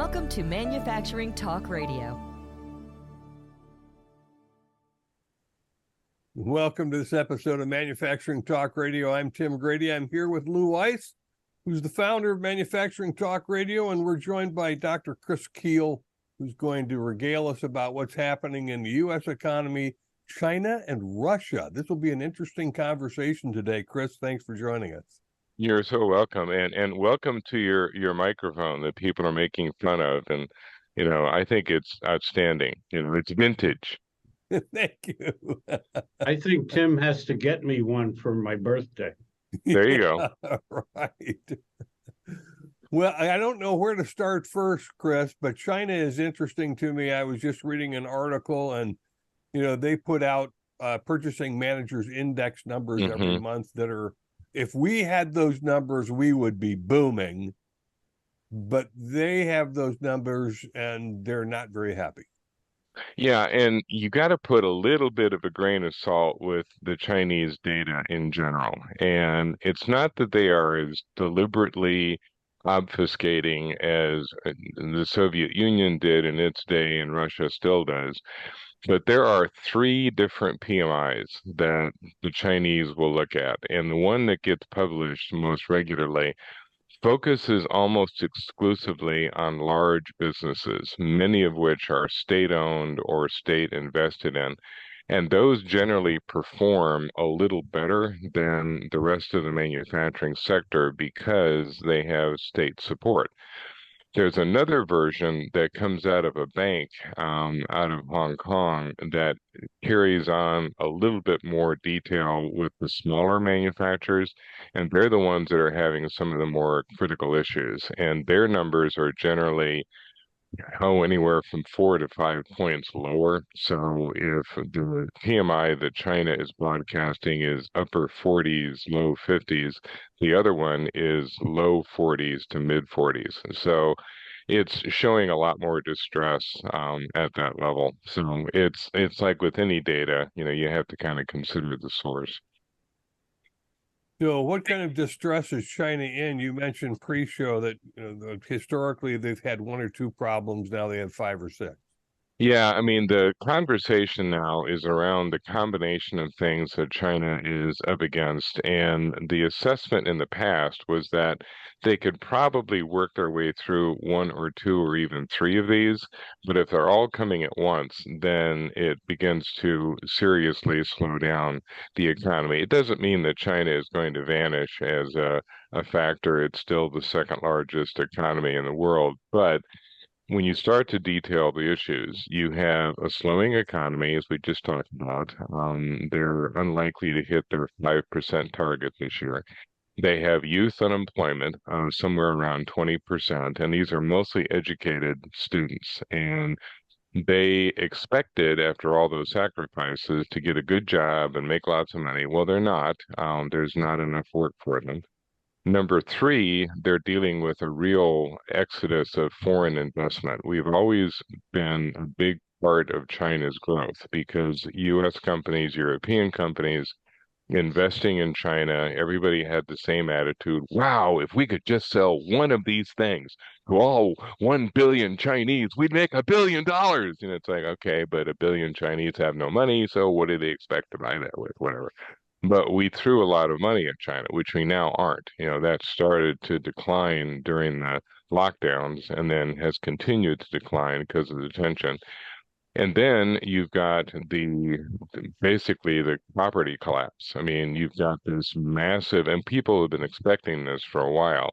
Welcome to Manufacturing Talk Radio. Welcome to this episode of Manufacturing Talk Radio. I'm Tim Grady. I'm here with Lou Weiss, who's the founder of Manufacturing Talk Radio, and we're joined by Dr. Chris Kuehl, who's going to regale us about what's happening in the U.S. economy, China, and Russia. This will be an interesting conversation today. Chris, thanks for joining us. You're so welcome, and welcome to your microphone that people are making fun of, and I think it's outstanding. It's vintage. Thank you. I think Tim has to get me one for my birthday. There you go. Right. Well, I don't know where to start first, Chris, but China is interesting to me. I was just reading an article, and they put out purchasing managers index numbers every month that are, if we had those numbers, we would be booming, but they have those numbers and they're not very happy. Yeah, and you got to put a little bit of a grain of salt with the Chinese data in general. And it's not that they are as deliberately obfuscating as the Soviet Union did in its day and Russia still does. But there are three different PMIs that the Chinese will look at. And the one that gets published most regularly focuses almost exclusively on large businesses, many of which are state-owned or state invested in. And those generally perform a little better than the rest of the manufacturing sector because they have state support. There's another version that comes out of a bank out of Hong Kong that carries on a little bit more detail with the smaller manufacturers, and they're the ones that are having some of the more critical issues. And their numbers are generally anywhere from 4 to 5 points lower. So if the PMI that China is broadcasting is upper 40s, low 50s, the other one is low 40s to mid 40s. So it's showing a lot more distress at that level. So it's like with any data, you have to kind of consider the source. So what kind of distress is China in? You mentioned pre-show that historically they've had one or two problems. Now they have 5 or 6. Yeah, I mean, the conversation now is around the combination of things that China is up against. And the assessment in the past was that they could probably work their way through 1 or 2 or even 3 of these. But if they're all coming at once, then it begins to seriously slow down the economy. It doesn't mean that China is going to vanish as a factor. It's still the second largest economy in the world. But when you start to detail the issues, you have a slowing economy, as we just talked about. They're unlikely to hit their 5% target this year. They have youth unemployment somewhere around 20%, and these are mostly educated students. And they expected, after all those sacrifices, to get a good job and make lots of money. Well, they're not. There's not enough work for them. Number 3, they're dealing with a real exodus of foreign investment. We've always been a big part of China's growth because U.S. companies, European companies, investing in China, everybody had the same attitude. Wow, if we could just sell one of these things to all 1 billion Chinese, we'd make $1 billion. And it's like, okay, but 1 billion Chinese have no money, so what do they expect to buy that with? Whatever. But we threw a lot of money at China, which we now aren't. That started to decline during the lockdowns and then has continued to decline because of the tension. And then you've got basically the property collapse. I mean, you've got this massive, and people have been expecting this for a while,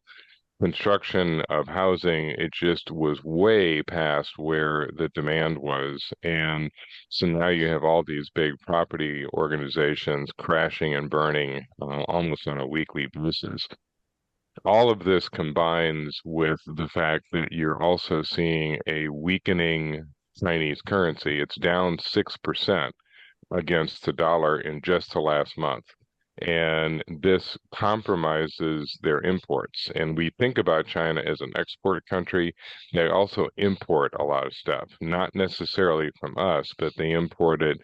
construction of housing. It just was way past where the demand was. And so now you have all these big property organizations crashing and burning almost on a weekly basis. All of this combines with the fact that you're also seeing a weakening Chinese currency. It's down 6% against the dollar in just the last month. And this compromises their imports. And we think about China as an export country. They also import a lot of stuff, not necessarily from us, but they imported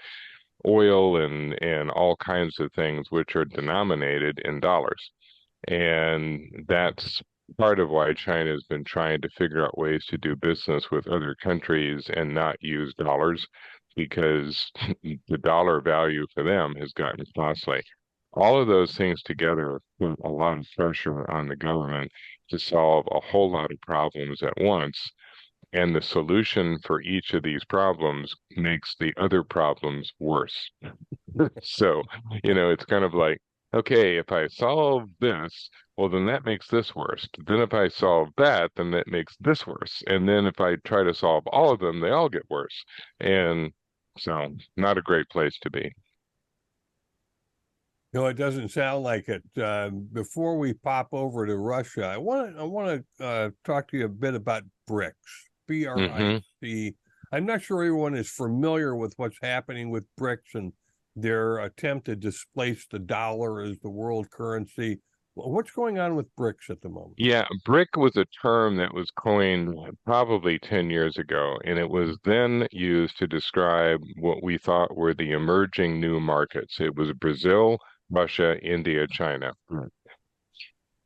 oil and all kinds of things which are denominated in dollars. And that's part of why China has been trying to figure out ways to do business with other countries and not use dollars, because the dollar value for them has gotten costly. All of those things together put a lot of pressure on the government to solve a whole lot of problems at once. And the solution for each of these problems makes the other problems worse. So, it's kind of like, okay, if I solve this, well, then that makes this worse. Then if I solve that, then that makes this worse. And then if I try to solve all of them, they all get worse. And so, not a great place to be. No, it doesn't sound like it. Before we pop over to Russia, I want to talk to you a bit about BRICs. BRIC. I'm not sure everyone is familiar with what's happening with BRICs and their attempt to displace the dollar as the world currency. What's going on with BRICs at the moment? Yeah, BRIC was a term that was coined probably 10 years ago, and it was then used to describe what we thought were the emerging new markets. It was Brazil, Russia, India, China.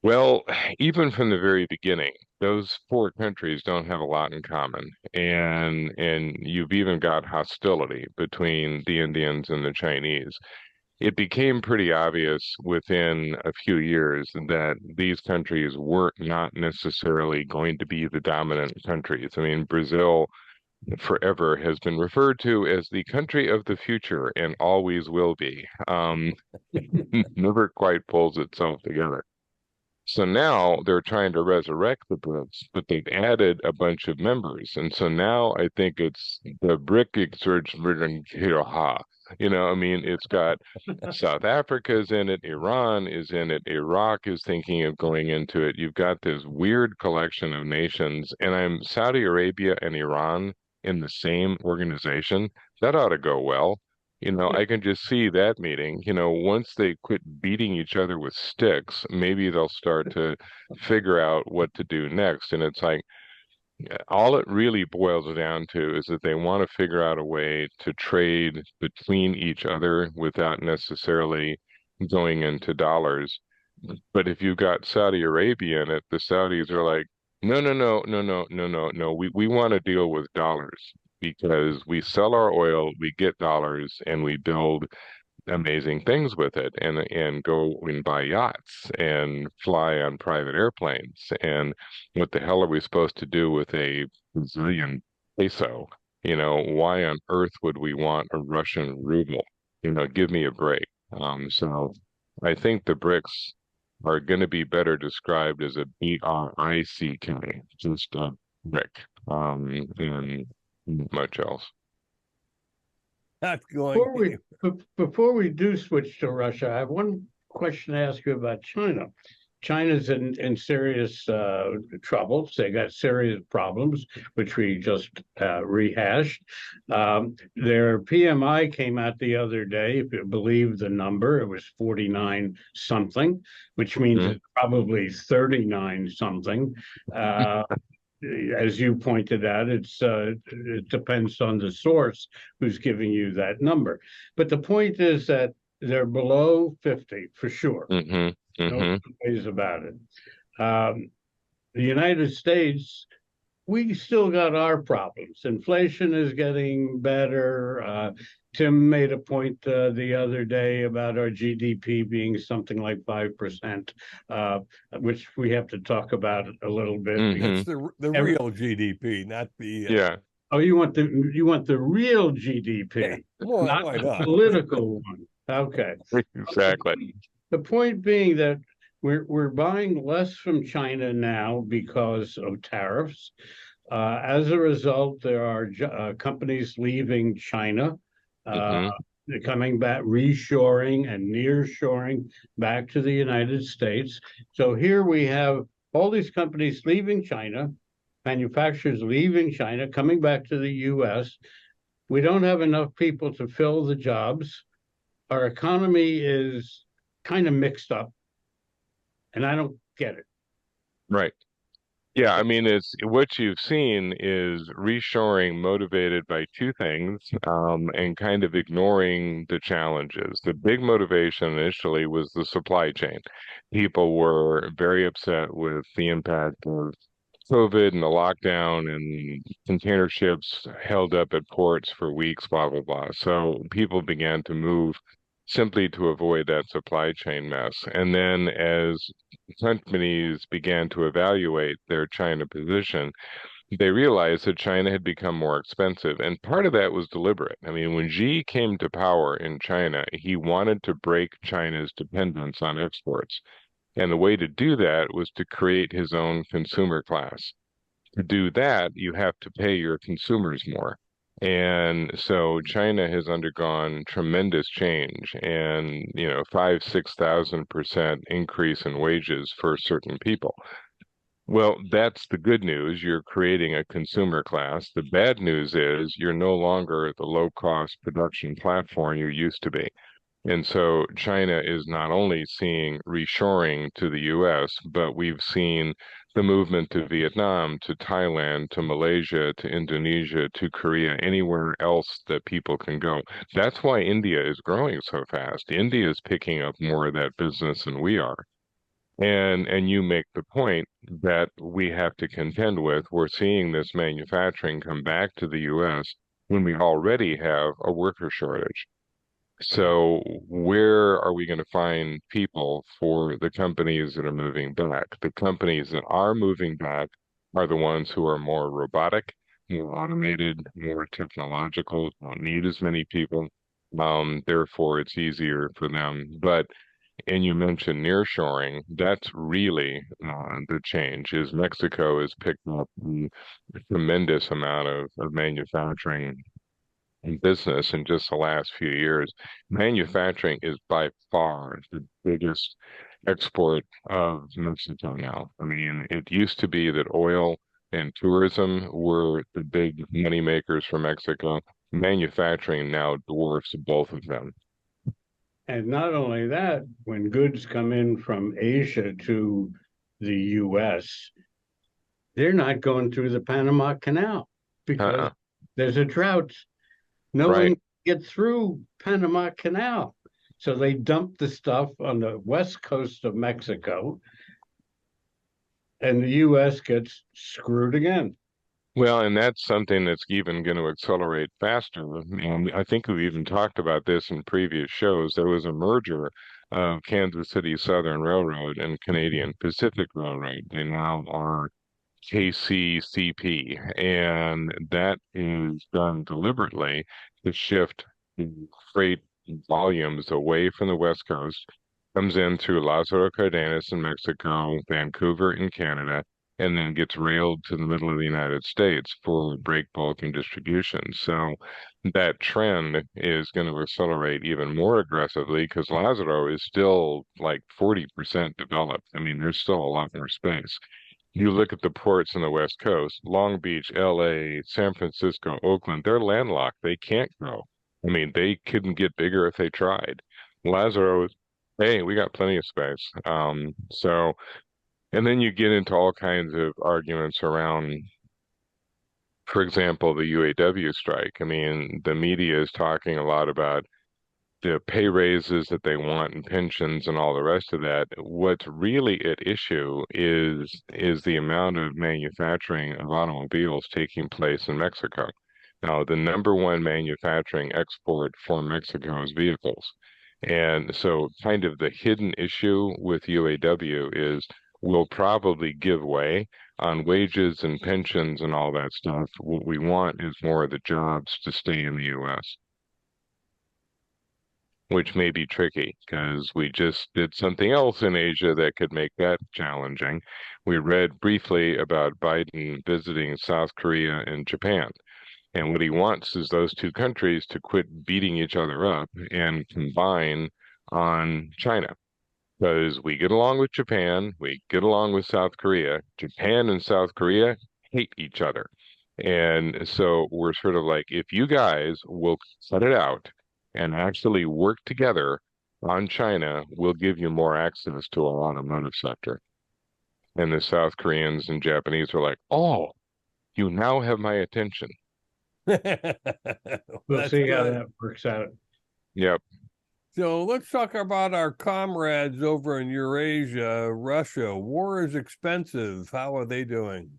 Well, even from the very beginning, those four countries don't have a lot in common, and you've even got hostility between the Indians and the Chinese. It became pretty obvious within a few years that these countries were not necessarily going to be the dominant countries. I mean, Brazil forever has been referred to as the country of the future and always will be. Never quite pulls itself together. So now they're trying to resurrect the BRICS, but they've added a bunch of members. And so now I think it's the BRIC exurgent. I mean, it's got South Africa's in it, Iran is in it, Iraq is thinking of going into it. You've got this weird collection of nations, and I'm Saudi Arabia and Iran in the same organization. That ought to go well. I can just see that meeting. Once they quit beating each other with sticks, maybe they'll start to figure out what to do next. And it's like, all it really boils down to is that they want to figure out a way to trade between each other without necessarily going into dollars. But if you've got Saudi Arabia in it, the Saudis are like, no, no, no, no, no, no, no, no. We want to deal with dollars because we sell our oil, we get dollars, and we build amazing things with it, and go and buy yachts and fly on private airplanes. And what the hell are we supposed to do with a Brazilian peso? Why on earth would we want a Russian ruble? Give me a break. So I think the BRICS are going to be better described as a BRICK, just a BRIC, and not much else. Not going. Before we do switch to Russia, I have one question to ask you about China. China's in serious troubles. They got serious problems, which we just rehashed. Their PMI came out the other day. If you believe the number, it was 49 something, which means it's probably 39 something. As you pointed out, it depends on the source who's giving you that number. But the point is that they're below 50 for sure. No ways about it. The United States, we still got our problems. Inflation is getting better. Tim made a point the other day about our GDP being something like 5%, which we have to talk about a little bit. That's the real GDP, not the yeah. Oh, you want the real GDP, well, not why the not? political one. Okay. Exactly. The point being that we're buying less from China now because of tariffs. As a result, there are companies leaving China. They're coming back, reshoring and nearshoring back to the United States. So here we have all these companies leaving China, manufacturers leaving China, coming back to the U.S. We don't have enough people to fill the jobs. Our economy is kind of mixed up, and I don't get it. Right. Yeah, I mean, it's what you've seen is reshoring motivated by two things, and kind of ignoring the challenges. The big motivation initially was the supply chain. People were very upset with the impact of COVID and the lockdown and container ships held up at ports for weeks, blah, blah, blah. So people began to move simply to avoid that supply chain mess. And then as companies began to evaluate their China position, they realized that China had become more expensive. And part of that was deliberate. I mean, when Xi came to power in China, he wanted to break China's dependence on exports. And the way to do that was to create his own consumer class. To do that, you have to pay your consumers more. And so China has undergone tremendous change and, 6,000% increase in wages for certain people. Well, that's the good news. You're creating a consumer class. The bad news is you're no longer the low-cost production platform you used to be. And so China is not only seeing reshoring to the US, but we've seen the movement to Vietnam, to Thailand, to Malaysia, to Indonesia, to Korea, anywhere else that people can go. That's why India is growing so fast. India is picking up more of that business than we are. And you make the point that we have to contend with. We're seeing this manufacturing come back to the US when we already have a worker shortage. So where are we going to find people for the companies that are moving back? The companies that are moving back are the ones who are more robotic, more automated, more technological, don't need as many people. Therefore, it's easier for them. And you mentioned nearshoring, that's really the change, is Mexico has picked up a tremendous amount of manufacturing business in just the last few years. Manufacturing is by far the biggest export of Mexico now. I mean, it used to be that oil and tourism were the big money makers for Mexico. Manufacturing now dwarfs both of them. And not only that, when goods come in from Asia to the US, they're not going through the Panama Canal because Uh-uh. there's a drought. No one Right. can get through Panama Canal. So they dump the stuff on the west coast of Mexico, and the US gets screwed again. Well, and that's something that's even going to accelerate faster. And I think we even talked about this in previous shows. There was a merger of Kansas City Southern Railroad and Canadian Pacific Railroad. They now are KCCP, and that is done deliberately to shift freight volumes away from the West Coast, comes in through Lázaro Cárdenas in Mexico, Vancouver in Canada, and then gets railed to the middle of the United States for break bulk and distribution. So that trend is going to accelerate even more aggressively because Lázaro is still like 40% developed. I mean, there's still a lot more space. You look at the ports on the West Coast, Long Beach, LA, San Francisco, Oakland, they're landlocked. They can't grow. I mean, they couldn't get bigger if they tried. Lázaro, hey, we got plenty of space. And then you get into all kinds of arguments around, for example, the UAW strike. I mean, the media is talking a lot about the pay raises that they want and pensions and all the rest of that. What's really at issue is the amount of manufacturing of automobiles taking place in Mexico. Now, the number one manufacturing export for Mexico is vehicles. And so kind of the hidden issue with UAW is we'll probably give way on wages and pensions and all that stuff. What we want is more of the jobs to stay in the U.S., which may be tricky because we just did something else in Asia that could make that challenging. We read briefly about Biden visiting South Korea and Japan. And what he wants is those two countries to quit beating each other up and combine on China. Because we get along with Japan, we get along with South Korea. Japan and South Korea hate each other. And so we're sort of like, if you guys will cut it out and actually work together on China, we'll give you more access to our automotive sector. And the South Koreans and Japanese were like, "Oh, you now have my attention." We'll That's see how good. that works out. Yep. So let's talk about our comrades over in Eurasia, Russia. War is expensive. How are they doing?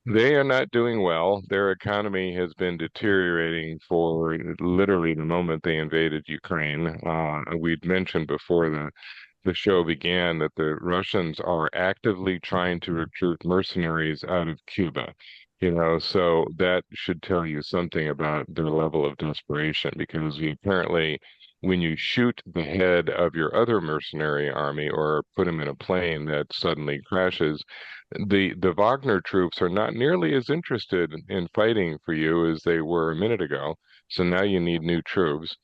They are not doing well. Their economy has been deteriorating for literally the moment they invaded Ukraine. We'd mentioned before the show began that the Russians are actively trying to recruit mercenaries out of Cuba. So that should tell you something about their level of desperation because apparently when you shoot the head of your other mercenary army or put him in a plane that suddenly crashes, the Wagner troops are not nearly as interested in fighting for you as they were a minute ago. So now you need new troops.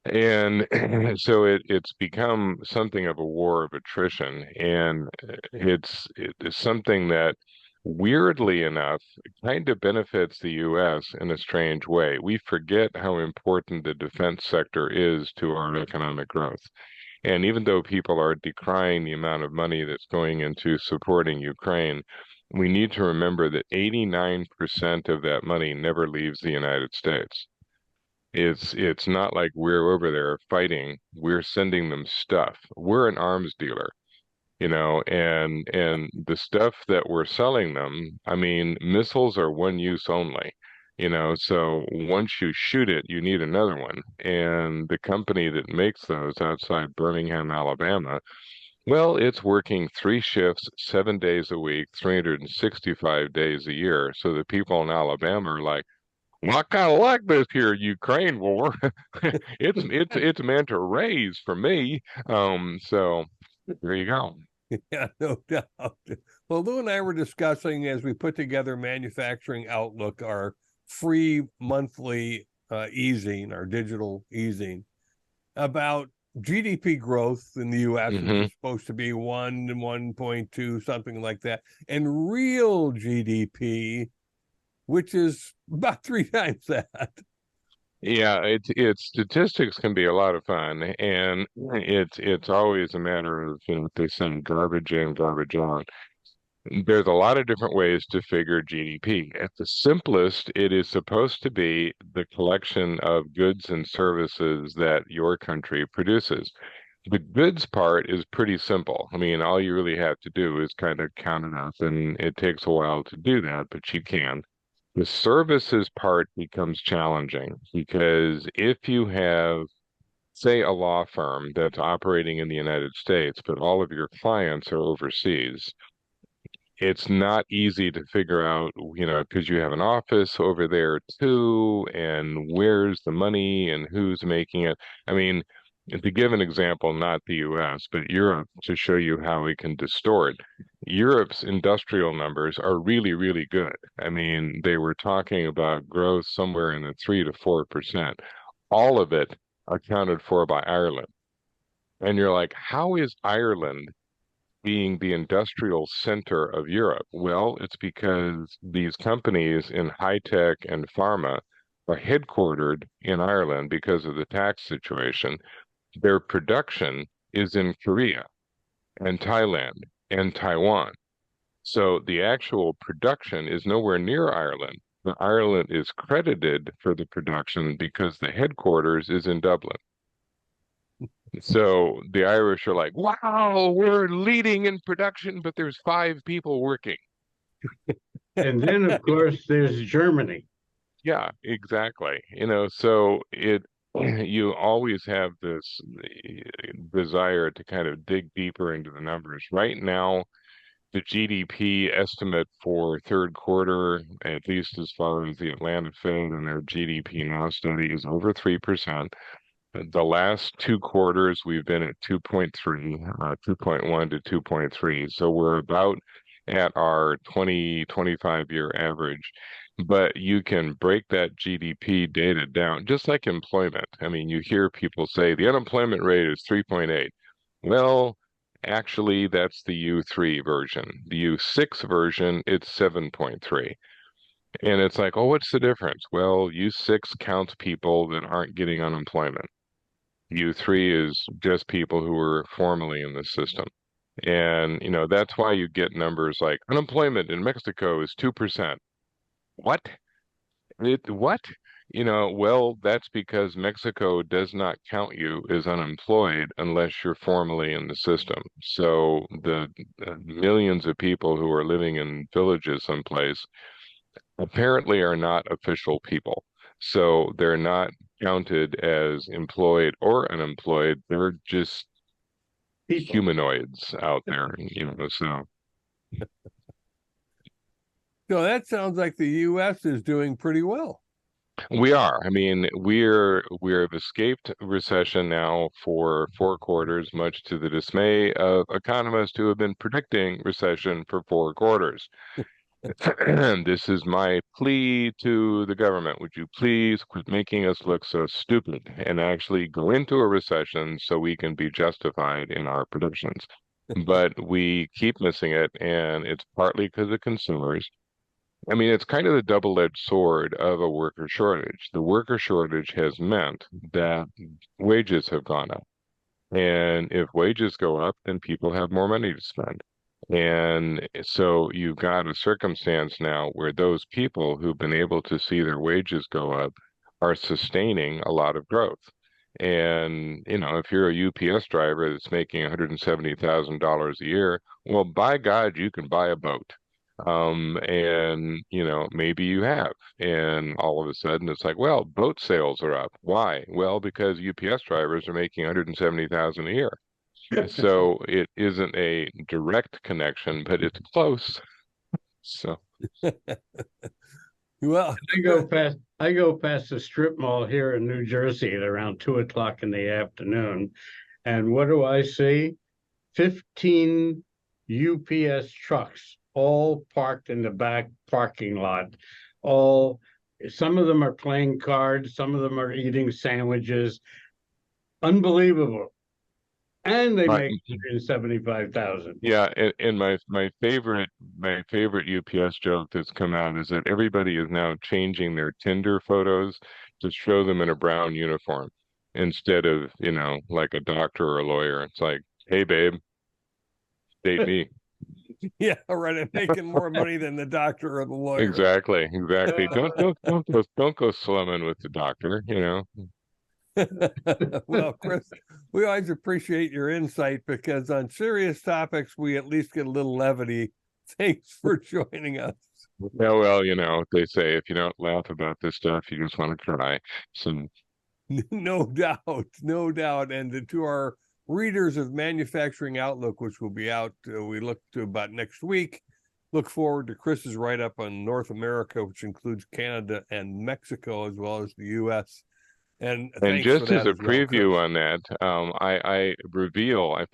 And so it's become something of a war of attrition, and it's something that weirdly enough kind of benefits the U.S. in a strange way. We forget how important the defense sector is to our economic growth. And even though people are decrying the amount of money that's going into supporting Ukraine, we need to remember that 89% of that money never leaves the United States. It's not like we're over there fighting. We're sending them stuff. We're an arms dealer, and the stuff that we're selling them, I mean, missiles are one use only, so once you shoot it, you need another one. And the company that makes those outside Birmingham, Alabama, well, it's working 3 shifts, 7 days a week, 365 days a year. So the people in Alabama are like, well, I kind of like this here Ukraine war. It's meant to raise for me. So there you go. Yeah, no doubt. Well, Lou and I were discussing as we put together Manufacturing Outlook, our free monthly easing, our digital easing, about GDP growth in the US, which Hmm. is supposed to be 1 and 1.2, something like that, and real GDP, which is about 3 times that. Yeah, it's statistics can be a lot of fun, and it's always a matter of, they send garbage in, garbage out. There's a lot of different ways to figure GDP. At the simplest, it is supposed to be the collection of goods and services that your country produces. The goods part is pretty simple. I mean, all you really have to do is kind of count it up, and it takes a while to do that, but you can. The services part becomes challenging because if you have, say, a law firm that's operating in the United States, but all of your clients are overseas, it's not easy to figure out, because you have an office over there too, and where's the money and who's making it. I mean, to give an example, not the US, but Europe, to show you how we can distort. Europe's industrial numbers are really, really good. I mean, they were talking about growth somewhere in the 3 to 4%. All of it accounted for by Ireland. And you're like, how is Ireland being the industrial center of Europe? Well, it's because these companies in high tech and pharma are headquartered in Ireland because of the tax situation. Their production is in Korea and Thailand and Taiwan. So the actual production is nowhere near Ireland. But Ireland is credited for the production because the headquarters is in Dublin. So the Irish are like, wow, we're leading in production, but there's 5 people working. And then, of course, there's Germany. Yeah, exactly. So you always have this desire to kind of dig deeper into the numbers. Right now, the GDP estimate for third quarter, at least as far as the Atlanta Fed and their GDP Now study, is over 3%. The last 2 quarters, we've been at 2.3, 2.1 to 2.3. So we're about at our 25-year average. But you can break that GDP data down, just like employment. I mean, you hear people say the unemployment rate is 3.8. Well, actually, that's the U3 version. The U6 version, it's 7.3. And it's like, oh, what's the difference? Well, U6 counts people that aren't getting unemployment. U3 is just people who were formally in the system. And, that's why you get numbers like unemployment in Mexico is 2%. What? What? Well, that's because Mexico does not count you as unemployed unless you're formally in the system. So the millions of people who are living in villages someplace apparently are not official people. So they're not counted as employed or unemployed. They're just People. humanoids out there, so. So that sounds like the U.S. is doing pretty well. We are. I mean, we've escaped recession now for 4 quarters, much to the dismay of economists who have been predicting recession for 4 quarters. This is my plea to the government. Would you please quit making us look so stupid and actually go into a recession so we can be justified in our predictions? But we keep missing it, and it's partly because of consumers. I mean, it's kind of the double-edged sword of a worker shortage. The worker shortage has meant that wages have gone up. And if wages go up, then people have more money to spend. And so you've got a circumstance now where those people who've been able to see their wages go up are sustaining a lot of growth. And, if you're a UPS driver that's making $170,000 a year, well, by God, you can buy a boat. And maybe you have, and all of a sudden it's like, well, boat sales are up. Why? Well, because UPS drivers are making 170,000 a year. So it isn't a direct connection, but it's close. So Well, I go past the strip mall here in New Jersey at around 2 o'clock in the afternoon, and what do I see? 15 UPS trucks, all parked in the back parking lot. Some of them are playing cards, some of them are eating sandwiches. Unbelievable. And they Right. make 175,000. Yeah, and my favorite UPS joke that's come out is that everybody is now changing their Tinder photos to show them in a brown uniform instead of, like a doctor or a lawyer. It's like, hey babe, date me. yeah, right. I'm making more money than the doctor or the lawyer. Exactly. Don't go slumming with the doctor. Well, Chris, we always appreciate your insight because on serious topics, we at least get a little levity. Thanks for joining us. Yeah, well, they say if you don't laugh about this stuff, you just want to cry. So No doubt, no doubt. And to our readers of Manufacturing Outlook, which will be out, we look to about next week. Look forward to Chris's write-up on North America, which includes Canada and Mexico, as well as the U.S. And just as a preview Chris. on that, I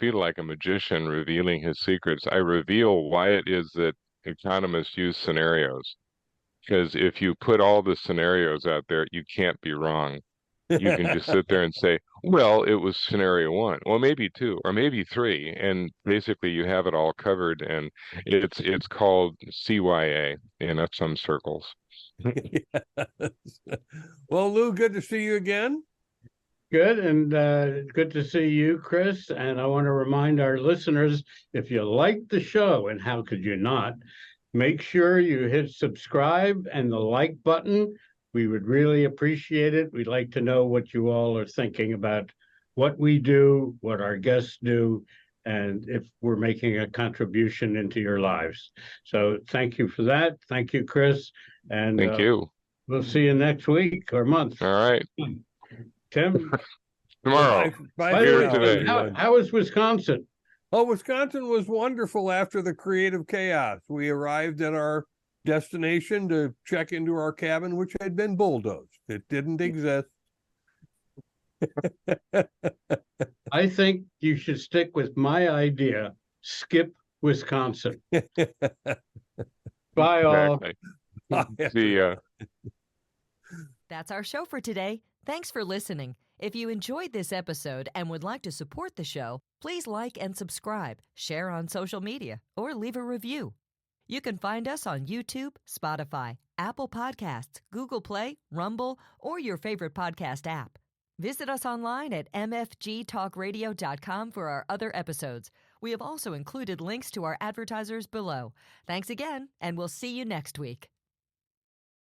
feel like a magician revealing his secrets. I reveal why it is that economists use scenarios. Because if you put all the scenarios out there, you can't be wrong. You can just sit there and say, well, it was scenario 1, well, maybe 2, or maybe 3, and basically you have it all covered, and it's called CYA in some circles. Yes. Well, Lou, good to see you again. Good, and good to see you, Chris. And I want to remind our listeners, if you like the show, and how could you not, make sure you hit subscribe and the like button. We would really appreciate it. We'd like to know what you all are thinking about what we do, what our guests do, and if we're making a contribution into your lives. So thank you for that. Thank you, Chris. And Thank you. We'll see you next week or month. All right. Tim? Tomorrow. By the way, today. How is Wisconsin? Oh, Wisconsin was wonderful after the creative chaos. We arrived at our destination to check into our cabin, which had been bulldozed. It didn't exist. I think you should stick with my idea. Skip Wisconsin. Bye, all. See ya. That's our show for today. Thanks for listening. If you enjoyed this episode and would like to support the show, please like and subscribe, share on social media, or leave a review. You can find us on YouTube, Spotify, Apple Podcasts, Google Play, Rumble, or your favorite podcast app. Visit us online at mfgtalkradio.com for our other episodes. We have also included links to our advertisers below. Thanks again, and we'll see you next week.